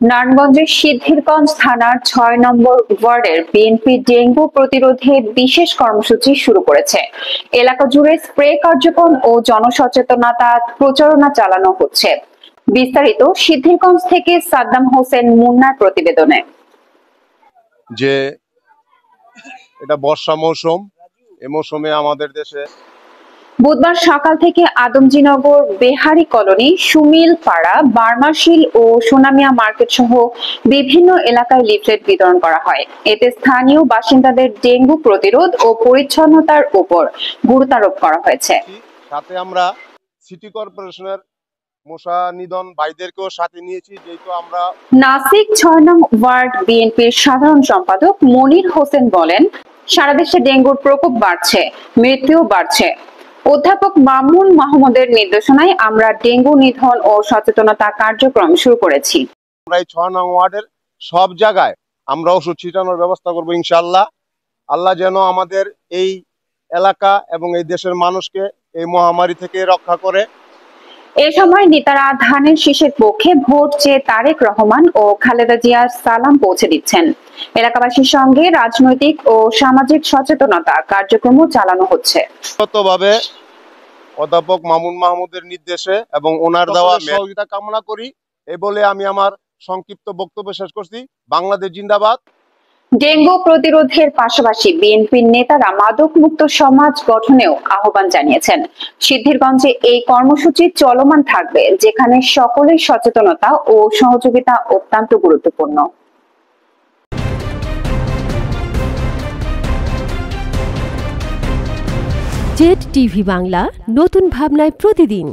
নারায়ণগঞ্জের সিদ্ধিরগঞ্জ থানার ৬ নম্বর ওয়ার্ডের বিএনপি ডেঙ্গু প্রতিরোধে বিশেষ কর্মসূচি শুরু করেছে। এলাকা জুড়ে স্প্রে কার্যক্রম ও জনসচেতনতা প্রচারণা চালানো হচ্ছে। বিস্তারিত সিদ্ধিরগঞ্জ থেকে সাদ্দাম হোসেন মুন্নার প্রতিবেদনে। যে এটা বর্ষা মৌসুম, এই মৌসুমে আমাদের দেশে বুধবার সকাল থেকে আদমজীনগর, বেহারি কলোনি, সুমিল পাড়া, বার্মাশিল ও সোনামিয়া মার্কেট সহ বিভিন্ন এলাকায় লিফলেট বিতরণ করা হয়। এতে স্থানীয় বাসিন্দাদের ডেঙ্গু প্রতিরোধ ও পরিচ্ছন্নতার উপর গুরুত্ব আরোপ করা হয়েছে। সাথে আমরা সিটি কর্পোরেশনের মশা নিধন ভাইদেরকেও সাথে নিয়েছি, যেহেতু আমরা নাসিক ৬ নং ওয়ার্ড বিএনপির সাধারণ সম্পাদক মনির হোসেন বলেন, সারা দেশে ডেঙ্গুর প্রকোপ বাড়ছে, মৃত্যুও বাড়ছে। অধ্যাপক মামুন মাহমুদের নির্দেশনায় আমরা ডেঙ্গু নিধন ও সচেতনতা কার্যক্রম শুরু করেছি। আমরা এই ৬ নং ওয়ার্ডের সব জায়গায় আমরা ওষুধ ছিটানোর ব্যবস্থা করবো ইনশাআল্লাহ। আল্লাহ যেন আমাদের এই এলাকা এবং এই দেশের মানুষকে এই মহামারী থেকে রক্ষা করে। এ সময় নেতারা ধানের শীষের পক্ষে ভোট চেয়ে তারেক রহমান ও খালেদা জিয়ার সালাম পৌঁছে দিচ্ছেন। এলাকাবাসীর সঙ্গে রাজনৈতিক ও সামাজিক সচেতনতা কার্যক্রমও চালানো হচ্ছে। ভাবে অধ্যাপক মামুন মাহমুদের নির্দেশে এবং ওনার দেওয়া সহযোগিতা কামনা করি। এই বলে আমি আমার সংক্ষিপ্ত বক্তব্য শেষ করছি। বাংলাদেশ জিন্দাবাদ। ডেঙ্গু প্রতিরোধের পাশাপাশি বিএনপির নেতারা মাদক মুক্ত সমাজ গঠনেও আহ্বান জানিয়েছেন। সিদ্ধিরগঞ্জে এই কর্মসূচি চলমান থাকবে, যেখানে সকলের সচেতনতা ও সহযোগিতা অত্যন্ত গুরুত্বপূর্ণ। জেড টিভি বাংলা, নতুন ভাবনায় প্রতিদিন।